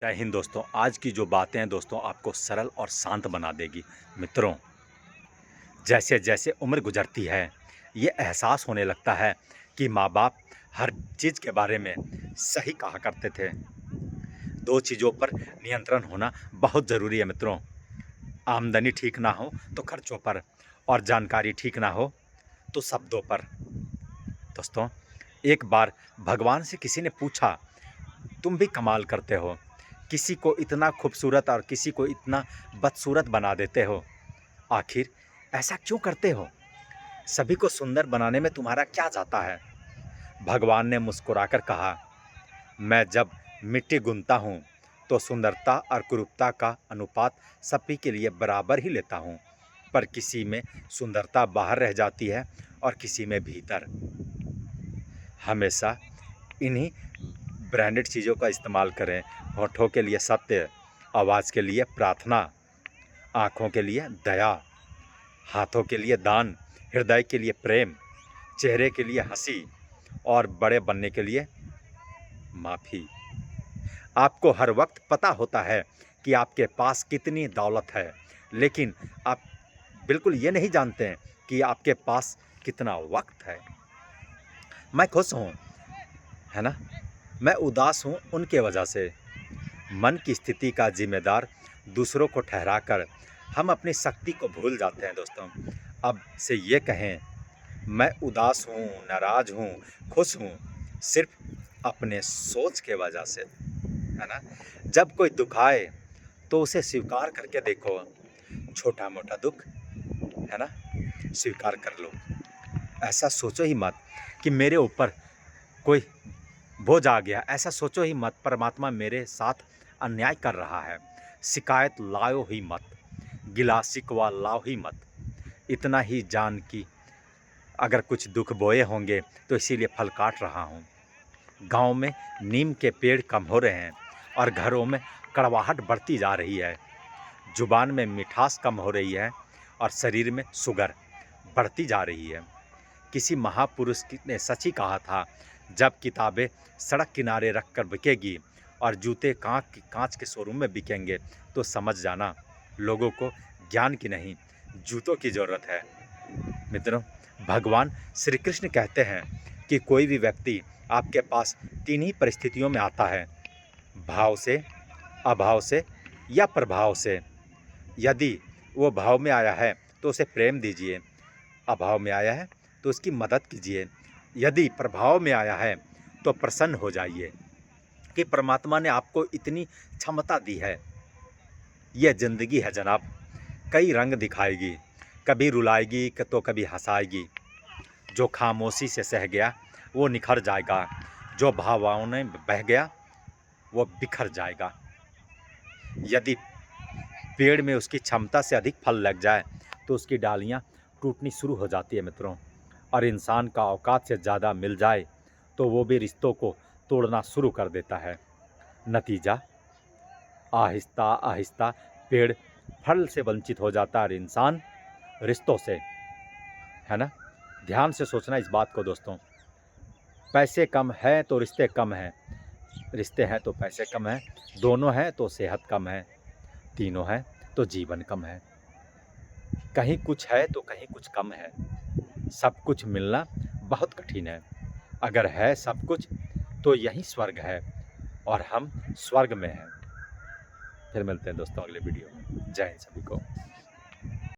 जय हिंद दोस्तों। आज की जो बातें हैं दोस्तों आपको सरल और शांत बना देगी। मित्रों, जैसे जैसे उम्र गुजरती है ये एहसास होने लगता है कि माँ बाप हर चीज़ के बारे में सही कहा करते थे। दो चीज़ों पर नियंत्रण होना बहुत ज़रूरी है मित्रों। आमदनी ठीक ना हो तो खर्चों पर, और जानकारी ठीक ना हो तो शब्दों पर। दोस्तों, एक बार भगवान से किसी ने पूछा, तुम भी कमाल करते हो, किसी को इतना खूबसूरत और किसी को इतना बदसूरत बना देते हो, आखिर ऐसा क्यों करते हो? सभी को सुंदर बनाने में तुम्हारा क्या जाता है? भगवान ने मुस्कुराकर कहा, मैं जब मिट्टी गूंथता हूँ तो सुंदरता और कुरूपता का अनुपात सभी के लिए बराबर ही लेता हूँ, पर किसी में सुंदरता बाहर रह जाती है और किसी में भीतर। हमेशा इन्हीं ब्रांडेड चीज़ों का इस्तेमाल करें। होठों के लिए सत्य, आवाज़ के लिए प्रार्थना, आँखों के लिए दया, हाथों के लिए दान, हृदय के लिए प्रेम, चेहरे के लिए हंसी और बड़े बनने के लिए माफ़ी। आपको हर वक्त पता होता है कि आपके पास कितनी दौलत है, लेकिन आप बिल्कुल ये नहीं जानते हैं कि आपके पास कितना वक्त है। मैं खुश हूँ, है ना? मैं उदास हूँ उनके वजह से। मन की स्थिति का जिम्मेदार दूसरों को ठहराकर हम अपनी शक्ति को भूल जाते हैं दोस्तों। अब से ये कहें, मैं उदास हूँ, नाराज हूँ, खुश हूँ, सिर्फ अपने सोच के वजह से, है ना? जब कोई दुख आए तो उसे स्वीकार करके देखो। छोटा मोटा दुख, है ना, स्वीकार कर लो। ऐसा सोचो ही मत कि मेरे ऊपर कोई बोझ आ गया। ऐसा सोचो ही मत परमात्मा मेरे साथ अन्याय कर रहा है। शिकायत लाओ ही मत, गिला शिकवा लाओ ही मत। इतना ही जान कि अगर कुछ दुख बोए होंगे तो इसीलिए फल काट रहा हूँ। गांव में नीम के पेड़ कम हो रहे हैं और घरों में कड़वाहट बढ़ती जा रही है। जुबान में मिठास कम हो रही है और शरीर में शुगर बढ़ती जा रही है। किसी महापुरुष ने सच ही कहा था, जब किताबें सड़क किनारे रख कर बिकेगी और जूते कांच के शोरूम में बिकेंगे तो समझ जाना लोगों को ज्ञान की नहीं, जूतों की ज़रूरत है। मित्रों, भगवान श्री कृष्ण कहते हैं कि कोई भी व्यक्ति आपके पास तीन ही परिस्थितियों में आता है, भाव से, अभाव से या प्रभाव से। यदि वो भाव में आया है तो उसे प्रेम दीजिए, अभाव में आया है तो उसकी मदद कीजिए, यदि प्रभाव में आया है तो प्रसन्न हो जाइए कि परमात्मा ने आपको इतनी क्षमता दी है। यह ज़िंदगी है जनाब, कई रंग दिखाएगी, कभी रुलाएगी तो कभी हंसाएगी। जो खामोशी से सह गया वो निखर जाएगा, जो भावनाओं में बह गया वो बिखर जाएगा। यदि पेड़ में उसकी क्षमता से अधिक फल लग जाए तो उसकी डालियाँ टूटनी शुरू हो जाती है मित्रों। और इंसान का औकात से ज़्यादा मिल जाए तो वो भी रिश्तों को तोड़ना शुरू कर देता है। नतीजा, आहिस्ता आहिस्ता पेड़ फल से वंचित हो जाता है और इंसान रिश्तों से, है ना? ध्यान से सोचना इस बात को दोस्तों। पैसे कम है तो रिश्ते कम हैं, रिश्ते हैं तो पैसे कम हैं, दोनों हैं तो सेहत कम है, तीनों हैं तो जीवन कम है। कहीं कुछ है तो कहीं कुछ कम है। सब कुछ मिलना बहुत कठिन है। अगर है सब कुछ तो यही स्वर्ग है और हम स्वर्ग में हैं। फिर मिलते हैं दोस्तों अगले वीडियो में। जय हिंद सभी को।